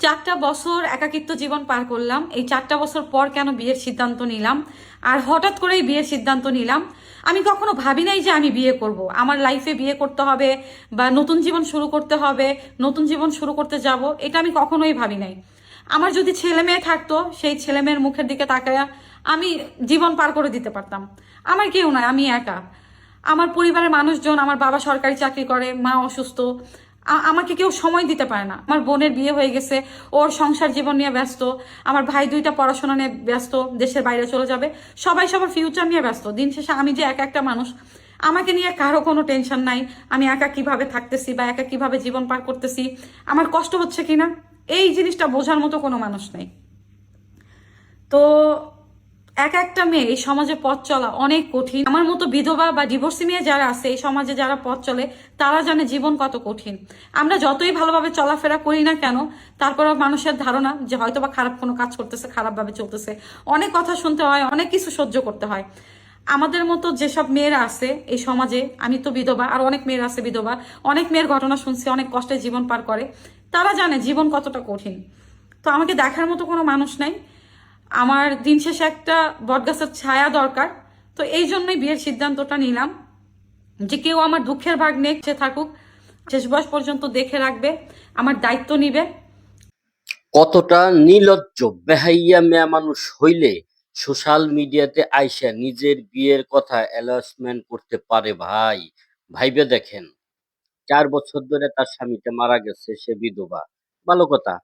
4টা বছর একাকিত্ব জীবন পার করলাম। এই 4টা বছর পর কেন বিয়ের সিদ্ধান্ত নিলাম, আর হঠাৎ করেই বিয়ের সিদ্ধান্ত নিলাম। আমি কখনো ভাবি নাই যে আমি বিয়ে করব, আমার লাইফে বিয়ে করতে হবে বা নতুন জীবন শুরু করতে হবে, নতুন জীবন শুরু করতে যাব, এটা আমি কখনোই ভাবি নাই। আমার যদি ছেলে মেয়ে থাকতো, সেই ছেলে মেয়ের মুখের দিকে তাকায়া আমি জীবন পার করে দিতে পারতাম। আমার কেউ নয়, আমি একা। আমার পরিবারের মানুষজন, আমার বাবা সরকারি চাকরি করে, মা অসুস্থ, আমাকে কেউ সময় দিতে পারে না। আমার বোনের বিয়ে হয়ে গেছে, ওর সংসার জীবন নিয়ে ব্যস্ত। আমার ভাই দুইটা পড়াশোনা নিয়ে ব্যস্ত, দেশের বাইরে চলে যাবে। সবাই সবার ফিউচার নিয়ে ব্যস্ত। দিন শেষে আমি যে একা একটা মানুষ, আমাকে নিয়ে কারো কোনো টেনশন নাই। আমি একা কিভাবে থাকতেছি বা একা কিভাবে জীবন পার করতেছি, আমার কষ্ট হচ্ছে কিনা, এই জিনিসটা বোঝার মতো কোনো মানুষ নেই। তো একা একটা মেয়ে এই সমাজে পথ চলা অনেক কঠিন। আমার মতো বিধবা বা ডিভোর্সি মেয়ে যারা আছে এই সমাজে, যারা পথ চলে, তারা জানে জীবন কত কঠিন। আমরা যতই ভালোভাবে চলাফেরা করি না কেন, তারপরে মানুষের ধারণা যে হয়তো বা খারাপ কোনো কাজ করতেছে, খারাপভাবে চলতেছে, অনেক কথা শুনতে হয়, অনেক কিছু সহ্য করতে হয়। আমাদের মতো যেসব মেয়েরা আছে এই সমাজে, আমি তো বিধবা, আর অনেক মেয়েরা আছে বিধবা, অনেক মেয়ের ঘটনা শুনছি, অনেক কষ্টে জীবন পার করে, তারা জানে জীবন কতটা কঠিন। তো আমাকে দেখার মতো কোনো মানুষ নাই। আমার দিন শেষে একটা বটগাছের ছায়া দরকার। তো এই জন্যই বিয়ের সিদ্ধান্তটা নিলাম, যে কেউ আমার দুঃখের ভাগ নিয়ে সে থাকুক, শেষ বয়স পর্যন্ত দেখে রাখবে, আমার দায়িত্ব নিবে। কতটা নির্লজ্জ বেহাইয়া মেয়া মানুষ হইলে সোশ্যাল মিডিয়াতে আইসা নিজের বিয়ের কথা অ্যানাউন্সমেন্ট করতে পারে ভাই? ভাইবে দেখেন, 4 বছর ধরে তার স্বামীটা মারা গেছে, সে বিধবা। ভালো কথা,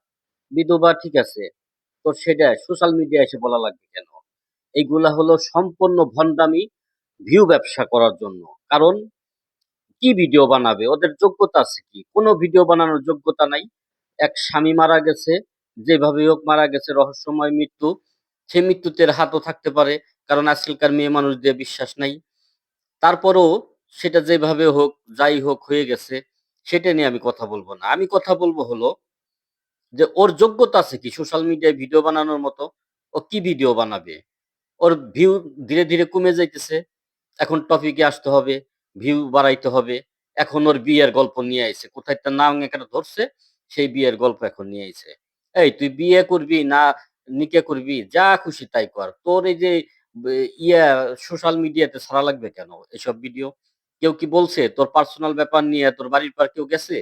বিধবা ঠিক আছে, তো সেটা সোশ্যাল মিডিয়া এসে বলা লাগবে কেন? এইগুলা হলো সম্পূর্ণ ভণ্ডামি, ভিউ ব্যবসা করার জন্য। কারণ কি ভিডিও বানাবে? ওদের যোগ্যতা আছে কি? কোনো ভিডিও বানানোর যোগ্যতা নাই। এক স্বামী মারা গেছে, যেভাবেই হোক মারা গেছে, রহস্যময় মৃত্যু। সে মৃত্যুতে এর হাতও থাকতে পারে, কারণ আজকালকার মেয়ে মানুষদের বিশ্বাস নাই। তারপরেও সেটা যেভাবে হোক, যাই হোক হয়ে গেছে, সেটা নিয়ে আমি কথা বলব না। আমি কথা বলব হলো যে ওর যোগ্যতা আছে কি সোশ্যাল মিডিয়ায় ভিডিও বানানোর মতো? ও কি ভিডিও বানাবে? ওর ভিউ ধীরে, ধীরে কমে যাইতেছে। এখন টপিকে আসতে হবে, ভিউ বাড়াইতে হবে। এখন ওর বিয়ের গল্প নিয়ে আইছে। কোথায় তার নাম এখানে ধরছে, সেই বিয়ের গল্প এখন নিয়ে আইছে। এই তুই বিয়ে করবি না নিকা করবি? যা খুশি তাই কর। তোর এই যে ইয়া সোশ্যাল মিডিয়াতে ছাড়া লাগবে কেন এসব ভিডিও? কেউ কি বলছে? তোর পার্সোনাল ব্যাপার নিয়ে তোর বাড়ির পার কেউ গেছে?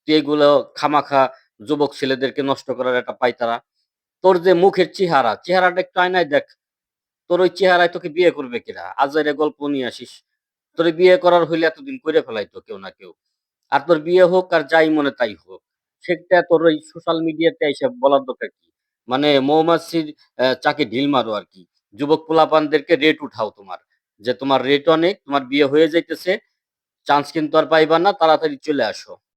তুই এগুলো খামাখা যুবক ছেলেদেরকে নষ্ট করার একটা পায়তারা। তোর যে মুখের চেহারা, চেহারাটা একটু আয়নায় দেখ। তোর ওই চেহারায় তোকে বিয়ে করবে কিনা? আজাইরা গল্প নিয়ে আসিস। তোরে বিয়ে করার হইলে এতদিন কইরা ফেলাইতো কেউ না কেউ। আর তোর বিয়ে হোক আর যাই মনে তাই হোক। সেটা তোর ওই সোশ্যাল মিডিয়াতে আইসা বলার দরকার কি? মানে মৌমাছির চাকে ঢিল মারো আরকি। যুবক পোলাপানদেরকে রেট উঠাও তোমার। যে তোমার রেট অনেক, তোমার বিয়ে হয়ে যাইতেছে। চান্স কিন্তু আর পাইবা না। তাড়াতাড়ি চলে আসো।